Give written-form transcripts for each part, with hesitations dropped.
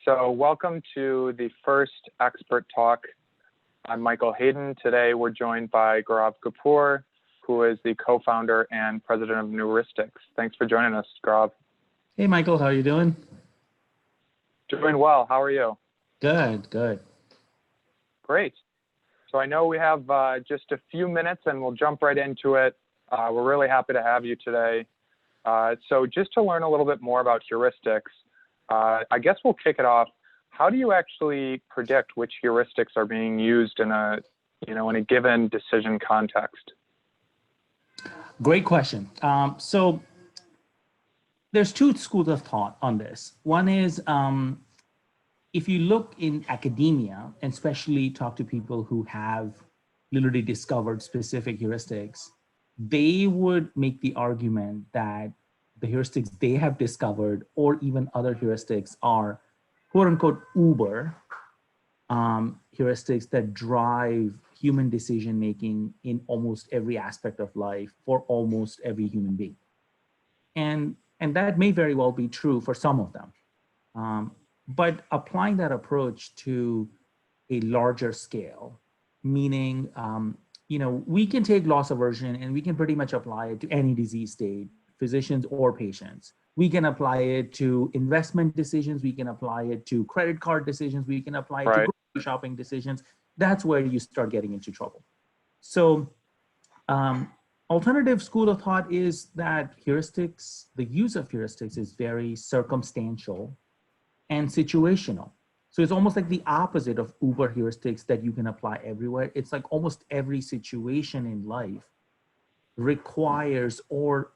So welcome to the first Expert Talk. I'm Michael Hayden. Today we're joined by Gaurav Kapoor, who is the co-founder and president of Newristics. Thanks for joining us, Gaurav. Hey, Michael, how are you doing? Doing well. How are you? Good, good. Great. So I know we have just a few minutes and we'll jump right into it. We're really happy to have you today. So just to learn a little bit more about heuristics, I guess we'll kick it off. How do you actually predict which heuristics are being used in a given decision context? Great question. So there's two schools of thought on this. One is if you look in academia, and especially talk to people who have literally discovered specific heuristics, they would make the argument that the heuristics they have discovered or even other heuristics are quote unquote Uber heuristics that drive human decision making in almost every aspect of life for almost every human being. And that may very well be true for some of them. But applying that approach to a larger scale, meaning, we can take loss aversion and we can pretty much apply it to any disease state, physicians or patients. We can apply it to investment decisions. We can apply it to credit card decisions. We can apply it to grocery shopping decisions. That's where you start getting into trouble. So alternative school of thought is that heuristics, the use of heuristics is very circumstantial and situational. So it's almost like the opposite of Uber heuristics that you can apply everywhere. It's like almost every situation in life requires or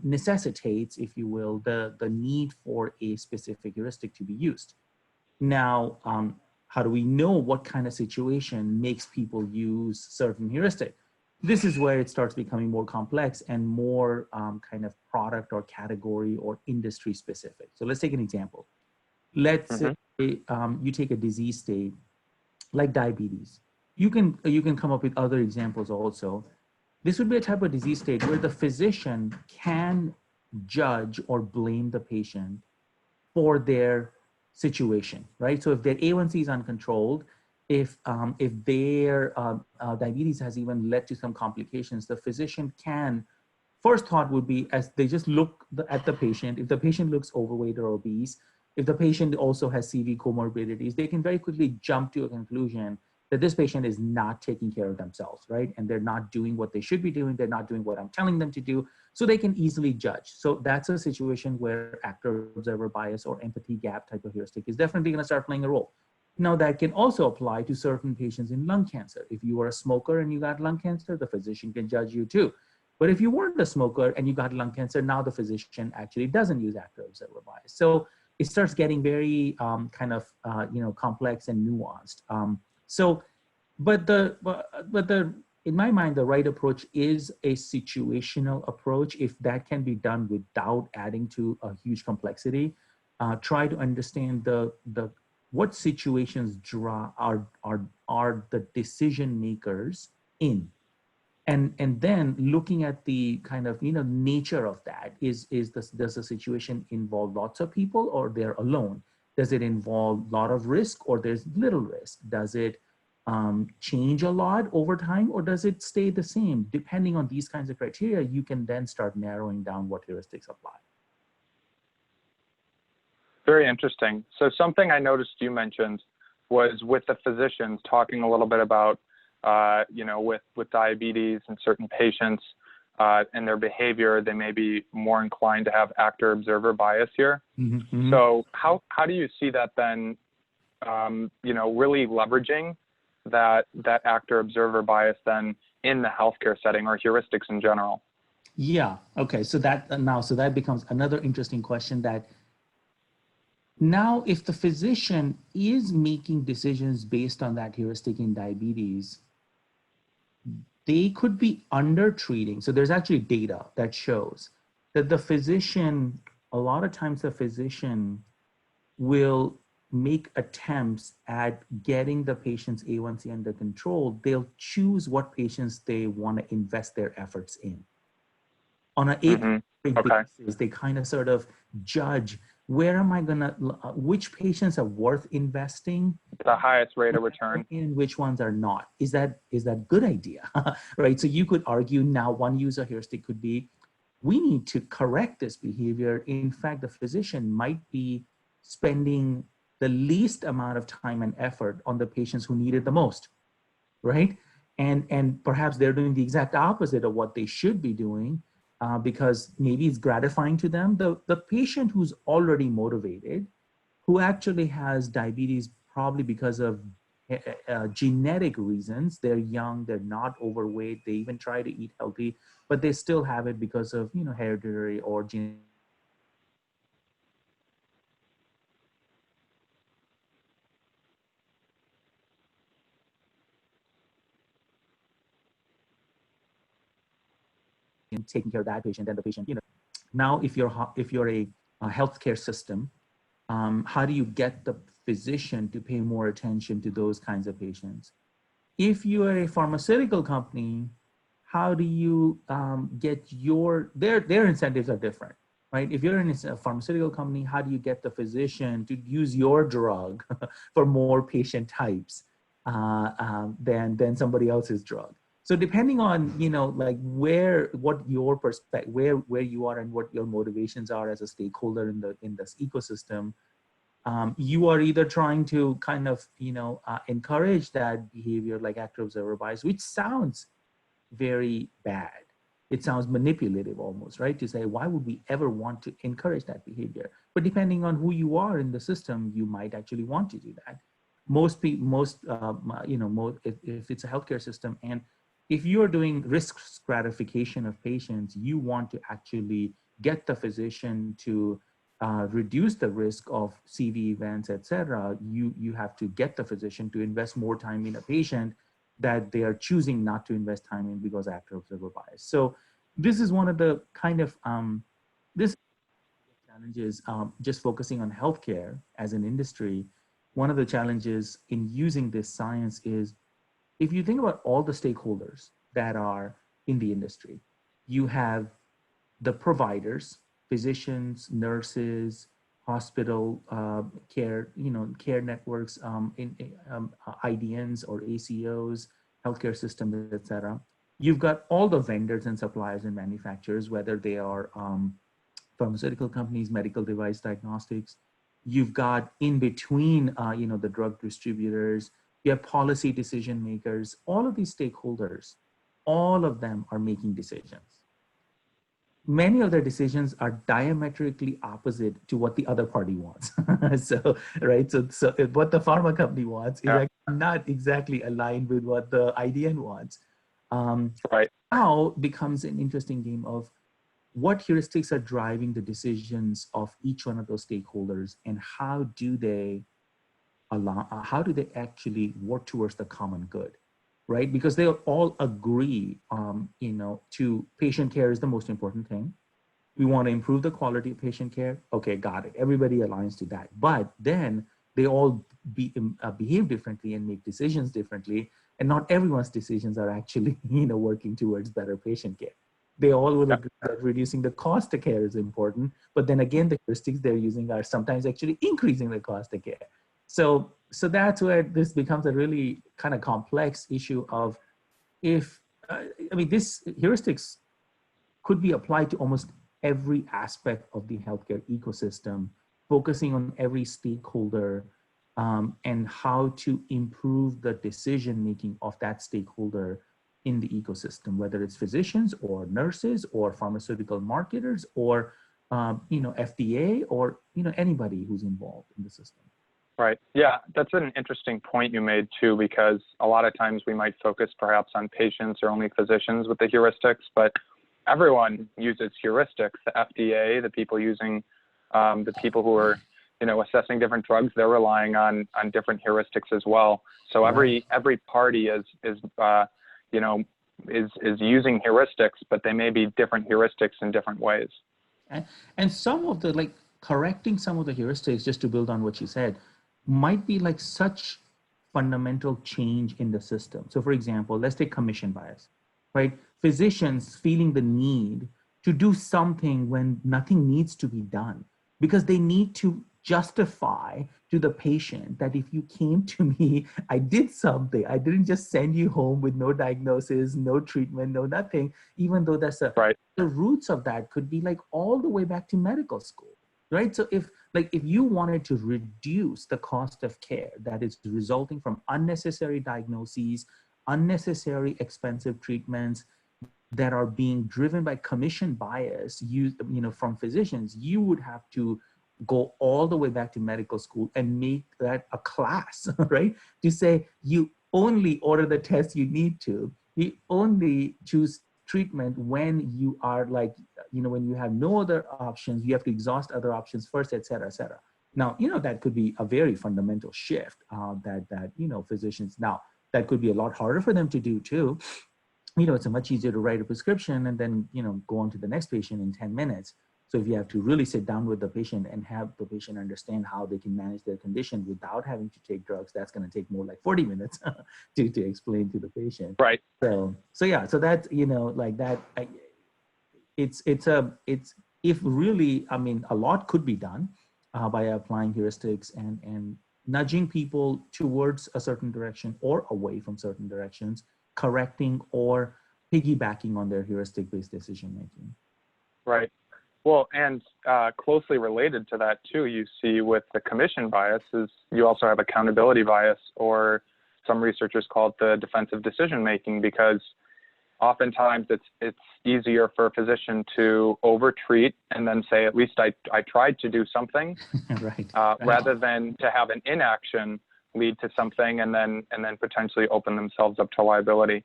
necessitates, if you will, the need for a specific heuristic to be used. Now, how do we know what kind of situation makes people use certain heuristic? This is where it starts becoming more complex and more kind of product or category or industry specific. So let's take an example. Let's say you take a disease state like diabetes. You can come up with other examples also. This would be a type of disease state where the physician can judge or blame the patient for their situation, right? So if their A1C is uncontrolled, if their diabetes has even led to some complications, the physician can, first thought would be, as they just look at the patient, if the patient looks overweight or obese, if the patient also has CV comorbidities, they can very quickly jump to a conclusion that this patient is not taking care of themselves, right? And they're not doing what they should be doing. They're not doing what I'm telling them to do. So they can easily judge. So that's a situation where actor-observer bias or empathy gap type of heuristic is definitely gonna start playing a role. Now that can also apply to certain patients in lung cancer. If you are a smoker and you got lung cancer, the physician can judge you too. But if you weren't a smoker and you got lung cancer, now the physician actually doesn't use actor-observer bias. So it starts getting very complex and nuanced. In my mind, the right approach is a situational approach. If that can be done without adding to a huge complexity, try to understand what situations are the decision makers in, and then looking at the kind of nature of that. Does the situation involve lots of people or they're alone? Does it involve a lot of risk or there's little risk? Does it change a lot over time or does it stay the same? Depending on these kinds of criteria, you can then start narrowing down what heuristics apply. Very interesting. So something I noticed you mentioned was with the physicians talking a little bit about, with diabetes and certain patients and their behavior, they may be more inclined to have actor-observer bias here. Mm-hmm. So how do you see that then, really leveraging that actor-observer bias then in the healthcare setting or heuristics in general? Yeah. Okay. So that becomes another interesting question. That now, if the physician is making decisions based on that heuristic in diabetes, they could be under treating. So there's actually data that shows that a lot of times the physician will make attempts at getting the patient's A1C under control. They'll choose what patients they want to invest their efforts in. On a basis, they kind of sort of judge where am I gonna, which patients are worth investing? The highest rate of return. And which ones are not? Is that good idea, right? So you could argue now one user heuristic could be, we need to correct this behavior. In fact, the physician might be spending the least amount of time and effort on the patients who need it the most, right? And perhaps they're doing the exact opposite of what they should be doing, because maybe it's gratifying to them. The patient who's already motivated, who actually has diabetes probably because of genetic reasons, they're young, they're not overweight, they even try to eat healthy, but they still have it because of, you know, hereditary or genetic. In taking care of that patient, and the patient, you know, now if you're a healthcare system, how do you get the physician to pay more attention to those kinds of patients? If you are a pharmaceutical company, how do you get their incentives are different, right? If you're in a pharmaceutical company, how do you get the physician to use your drug for more patient types than somebody else's drug? So depending on, you know, like what your perspective, where you are and what your motivations are as a stakeholder in this ecosystem, you are either trying to kind of, you know, encourage that behavior like Actorobserver bias, which sounds very bad. It sounds manipulative almost, right? To say, why would we ever want to encourage that behavior? But depending on who you are in the system, you might actually want to do that. Most people, if it's a healthcare system, and if you're doing risk stratification of patients, you want to actually get the physician to reduce the risk of CV events, et cetera. You have to get the physician to invest more time in a patient that they are choosing not to invest time in because Actorobserver bias. So this is one of the kind of this challenges, just focusing on healthcare as an industry. One of the challenges in using this science is, if you think about all the stakeholders that are in the industry, you have the providers, physicians, nurses, hospital care, care networks, IDNs or ACOs, healthcare systems, et cetera. You've got all the vendors and suppliers and manufacturers, whether they are pharmaceutical companies, medical device diagnostics. You've got in between, the drug distributors. You have policy decision makers. All of these stakeholders, all of them are making decisions. Many of their decisions are diametrically opposite to what the other party wants. So what the pharma company wants is actually not exactly aligned with what the IDN wants. Right. Now becomes an interesting game of what heuristics are driving the decisions of each one of those stakeholders, and how do they actually work towards the common good, right? Because they all agree, to patient care is the most important thing. We want to improve the quality of patient care. Okay, got it. Everybody aligns to that. But then they all behave differently and make decisions differently. And not everyone's decisions are actually, working towards better patient care. They all will agree that reducing the cost of care is important. But then again, the heuristics they're using are sometimes actually increasing the cost of care. So that's where this becomes a really kind of complex issue of this heuristics could be applied to almost every aspect of the healthcare ecosystem, focusing on every stakeholder and how to improve the decision-making of that stakeholder in the ecosystem, whether it's physicians or nurses or pharmaceutical marketers or, FDA or, anybody who's involved in the system. Right. Yeah, that's an interesting point you made too, because a lot of times we might focus perhaps on patients or only physicians with the heuristics, but everyone uses heuristics. The FDA, the people using, the people who are, assessing different drugs, they're relying on different heuristics as well. So every party is using heuristics, but they may be different heuristics in different ways. And some of the correcting some of the heuristics, just to build on what you said, might be like such fundamental change in the system. So for example, let's take commission bias, right? Physicians feeling the need to do something when nothing needs to be done. because they need to justify to the patient that if you came to me, I did something. I didn't just send you home with no diagnosis, no treatment, no nothing, even though that's Right. the roots of that could be like all the way back to medical school, right? So if you wanted to reduce the cost of care that is resulting from unnecessary diagnoses, unnecessary expensive treatments that are being driven by commission bias from physicians, you would have to go all the way back to medical school and make that a class, right? To say you only order the tests you need to, you only choose treatment when you are when you have no other options, you have to exhaust other options first, et cetera, et cetera. Now, that could be a very fundamental shift that physicians, now that could be a lot harder for them to do too. It's a much easier to write a prescription and then, go on to the next patient in 10 minutes. So if you have to really sit down with the patient and have the patient understand how they can manage their condition without having to take drugs, that's going to take more like 40 minutes to explain to the patient. Right. So yeah, so that's, like that, it's if really, I mean, a lot could be done by applying heuristics and nudging people towards a certain direction or away from certain directions, correcting or piggybacking on their heuristic-based decision making. Right. Well, and closely related to that too, you see with the commission bias is you also have accountability bias, or some researchers call it the defensive decision making, because oftentimes it's easier for a physician to overtreat and then say, at least I tried to do something, right. Rather than to have an inaction lead to something and then potentially open themselves up to liability.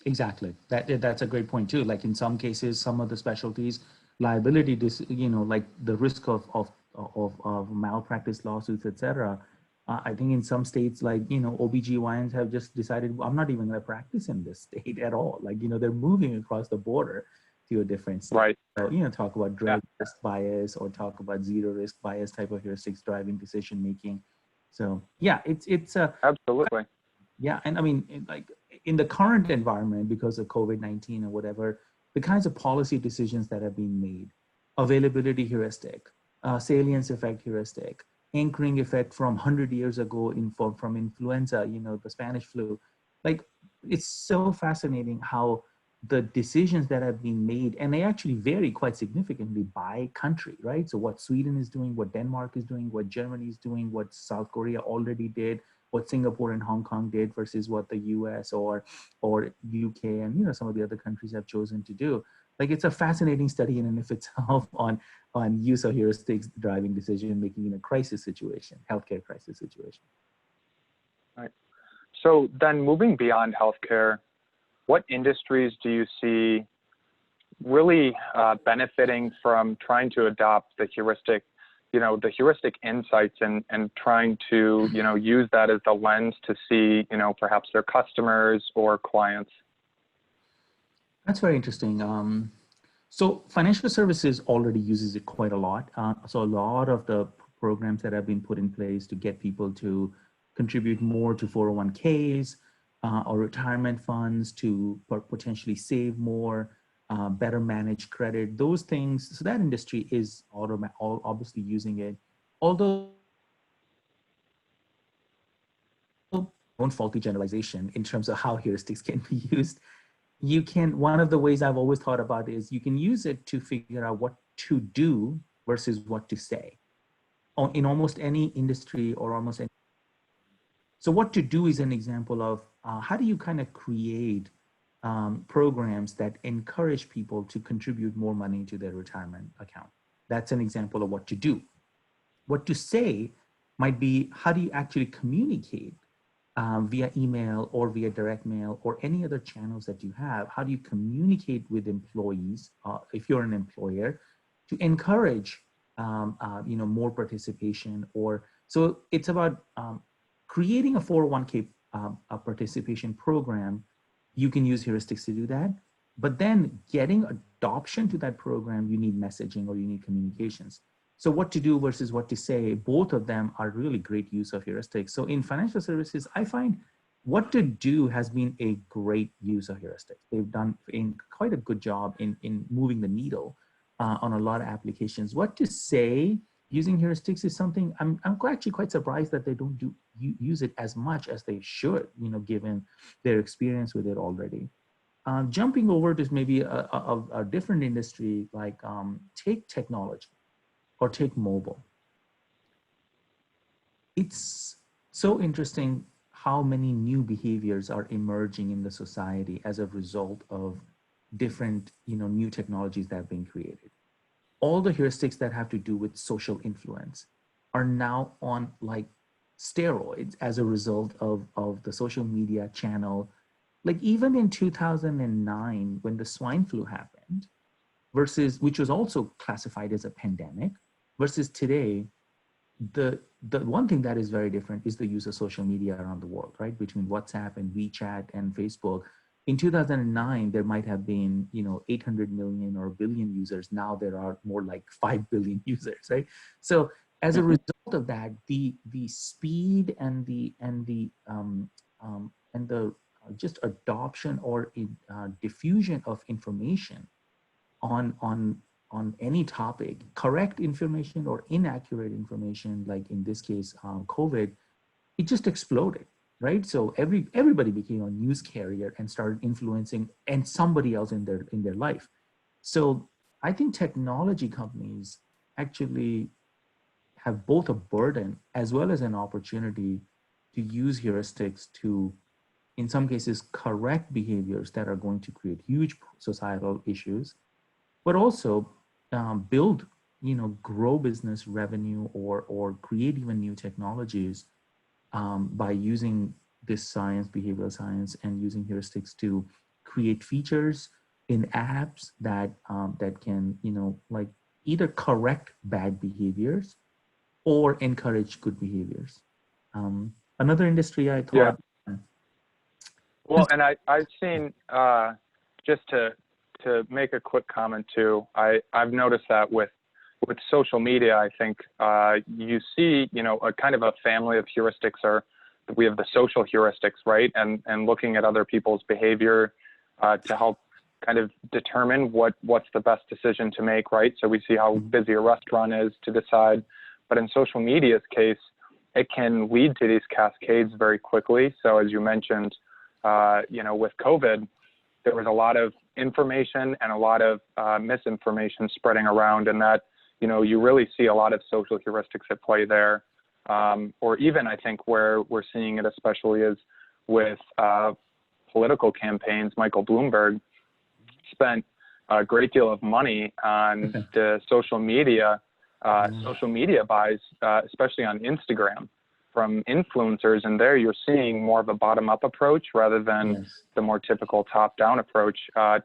Exactly. That's a great point too. Like in some cases, some of the specialties, liability, like the risk of malpractice lawsuits, et cetera. I think in some states, like, OBGYNs have just decided, I'm not even going to practice in this state at all. Like, they're moving across the border to a different state. Right. So, talk about drug risk bias or talk about zero risk bias type of heuristics driving decision making. So yeah, it's absolutely. Yeah, and I mean, like in the current environment, because of COVID-19 or whatever, the kinds of policy decisions that have been made, availability heuristic, salience effect heuristic, anchoring effect from 100 years ago from influenza, the Spanish flu, like it's so fascinating how the decisions that have been made, and they actually vary quite significantly by country, right? So what Sweden is doing, what Denmark is doing, what Germany is doing, what South Korea already did, what Singapore and Hong Kong did versus what the US or UK and some of the other countries have chosen to do. Like it's a fascinating study in and of itself on use of heuristics driving decision making in a crisis situation, healthcare crisis situation. Right. So then moving beyond healthcare, what industries do you see really benefiting from trying to adopt the heuristic, the heuristic insights and trying to, use that as the lens to see, perhaps their customers or clients? That's very interesting. So financial services already uses it quite a lot. So a lot of the programs that have been put in place to get people to contribute more to 401ks or retirement funds to potentially save more, better manage credit, those things. So that industry is obviously using it. Although, don't faulty generalization in terms of how heuristics can be used. One of the ways I've always thought about is you can use it to figure out what to do versus what to say in almost any industry or almost any. So what to do is an example of how do you kind of create programs that encourage people to contribute more money to their retirement account. That's an example of what to do. What to say might be, how do you actually communicate via email or via direct mail or any other channels that you have? How do you communicate with employees, if you're an employer, to encourage more participation? Or so it's about creating a 401k a participation program. You can use heuristics to do that, but then getting adoption to that program, you need messaging or you need communications. So what to do versus what to say, both of them are really great use of heuristics. So in financial services, I find what to do has been a great use of heuristics. They've done quite a good job in moving the needle on a lot of applications. What to say using heuristics is something I'm actually quite surprised that they don't use it as much as they should, given their experience with it already. Jumping over to maybe a different industry, like take technology or take mobile. It's so interesting how many new behaviors are emerging in the society as a result of different, new technologies that have been created. All the heuristics that have to do with social influence are now on like steroids as a result of the social media channel. Like even in 2009, when the swine flu happened, which was also classified as a pandemic, versus today, the one thing that is very different is the use of social media around the world, right? Between WhatsApp and WeChat and Facebook. In 2009, there might have been, 800 million or a billion users. Now there are more like 5 billion users, right? So as a result of that, the speed and the just adoption or diffusion of information on any topic, correct information or inaccurate information, like in this case, COVID, it just exploded, right? So everybody became a news carrier and started influencing and somebody else in their life. So I think technology companies actually have both a burden as well as an opportunity to use heuristics to, in some cases, correct behaviors that are going to create huge societal issues, but also build, grow business revenue or create even new technologies by using this science, behavioral science, and using heuristics to create features in apps that can, like either correct bad behaviors or encourage good behaviors. Another industry I thought. Yeah. Well, and I've seen, just to make a quick comment too, I've noticed that with social media, I think you see, a kind of a family of heuristics, or we have the social heuristics, right? And looking at other people's behavior to help kind of determine what's the best decision to make, right? So we see how busy a restaurant is to decide. But in social media's case, it can lead to these cascades very quickly. So as you mentioned, with COVID, there was a lot of information and a lot of misinformation spreading around, and that, you really see a lot of social heuristics at play there. Or even I think where we're seeing it especially is with political campaigns. Michael Bloomberg spent a great deal of money on the social media buys, especially on Instagram, from influencers, and there you're seeing more of a bottom-up approach rather than the more typical top-down approach,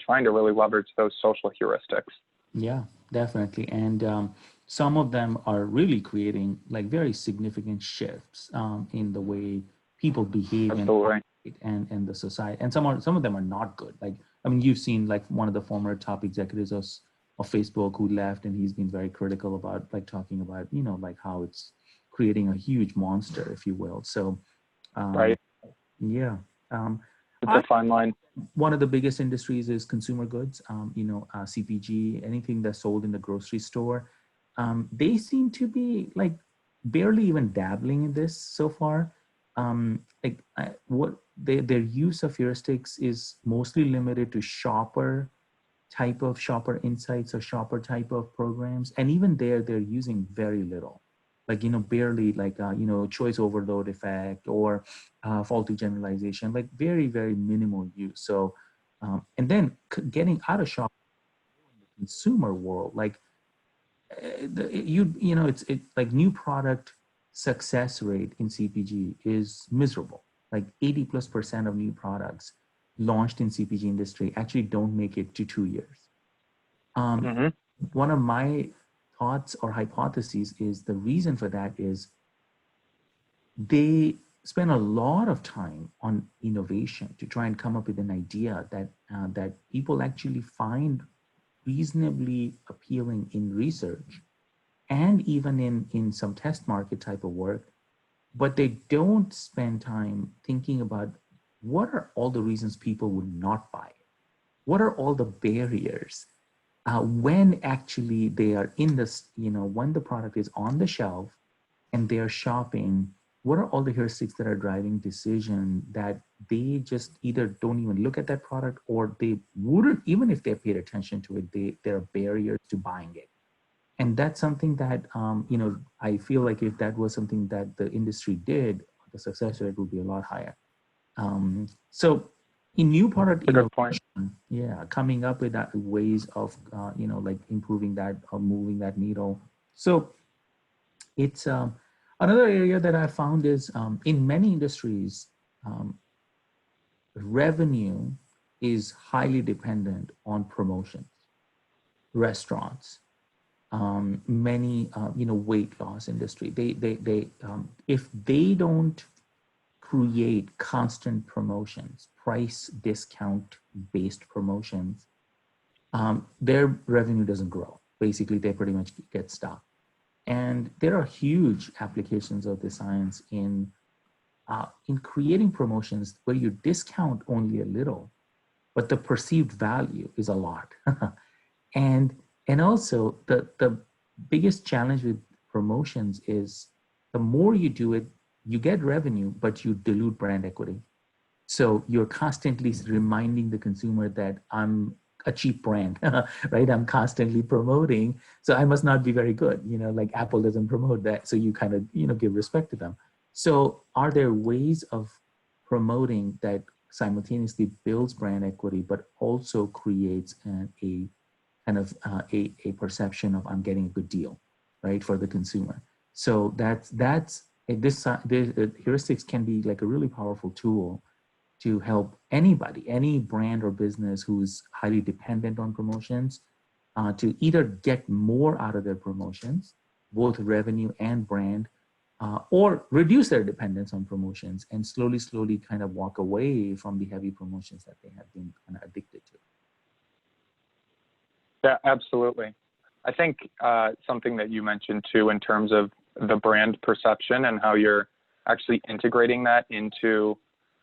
trying to really leverage those social heuristics. Yeah, definitely. And some of them are really creating like very significant shifts in the way people behave and the society. And some of them are not good. Like, I mean, you've seen like one of the former top executives of Facebook who left, and he's been very critical about like talking about, like how it's creating a huge monster, if you will. So, right. Yeah. It's a fine line. One of the biggest industries is consumer goods, CPG, anything that's sold in the grocery store. They seem to be like barely even dabbling in this so far. Their use of heuristics is mostly limited to shopper insights or shopper type of programs. And even there, they're using very little. Like, barely, like, choice overload effect or faulty generalization, like very, very minimal use. So, and then getting out of shop in the consumer world, like it's like new product success rate in CPG is miserable. Like 80+% of new products launched in CPG industry actually don't make it to 2 years. One of my thoughts or hypotheses is the reason for that is they spend a lot of time on innovation to try and come up with an idea that people actually find reasonably appealing in research and even in some test market type of work, but they don't spend time thinking about what are all the reasons people would not buy it? What are all the barriers? when actually they are in this, when the product is on the shelf and they are shopping, what are all the heuristics that are driving decision that they just either don't even look at that product, or they wouldn't, even if they paid attention to it, there are barriers to buying it. And that's something that, I feel like if that was something that the industry did, the success rate would be a lot higher. So in new product That's a good point. innovation, yeah, coming up with that ways of, like improving that or moving that needle. So it's another area that I found is in many industries, revenue is highly dependent on promotions. Restaurants, many weight loss industry, they if they don't create constant promotions, price discount based promotions, their revenue doesn't grow. Basically, they pretty much get stuck. And there are huge applications of the science in creating promotions where you discount only a little, but the perceived value is a lot. and also the biggest challenge with promotions is the more you do it, you get revenue, but you dilute brand equity. So you're constantly reminding the consumer that I'm a cheap brand, right? I'm constantly promoting, so I must not be very good. Like Apple doesn't promote that, so you kind of, give respect to them. So are there ways of promoting that simultaneously builds brand equity, but also creates a kind of a perception of I'm getting a good deal, right, for the consumer? So this heuristics can be like a really powerful tool to help anybody, any brand or business who's highly dependent on promotions, to either get more out of their promotions, both revenue and brand, or reduce their dependence on promotions and slowly kind of walk away from the heavy promotions that they have been kind of addicted to. Yeah, absolutely. I think something that you mentioned too, in terms of the brand perception and how you're actually integrating that into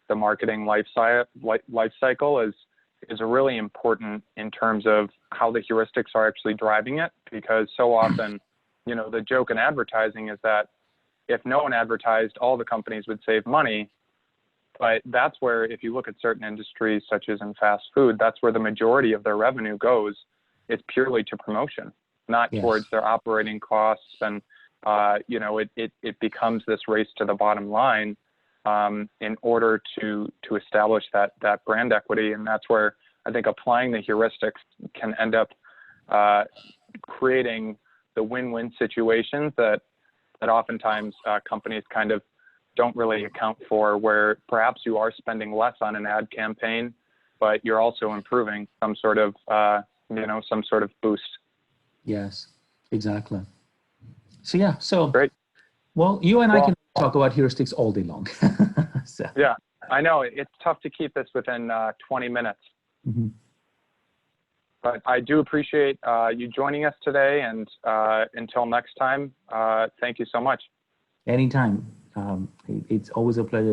the marketing life cycle is really important in terms of how the heuristics are actually driving it. Because so often, the joke in advertising is that if no one advertised, all the companies would save money. But that's where, if you look at certain industries, such as in fast food, that's where the majority of their revenue goes. It's purely to promotion, not towards their operating costs. And, it becomes this race to the bottom line in order to establish that brand equity. And that's where I think applying the heuristics can end up creating the win-win situations that oftentimes companies kind of don't really account for, where perhaps you are spending less on an ad campaign, but you're also improving some sort of boost. Yes, exactly. So yeah, Great. Well, you and I can talk about heuristics all day long. So. Yeah, I know it's tough to keep this within 20 minutes. Mm-hmm. But I do appreciate you joining us today, and until next time, thank you so much. Anytime. It's always a pleasure.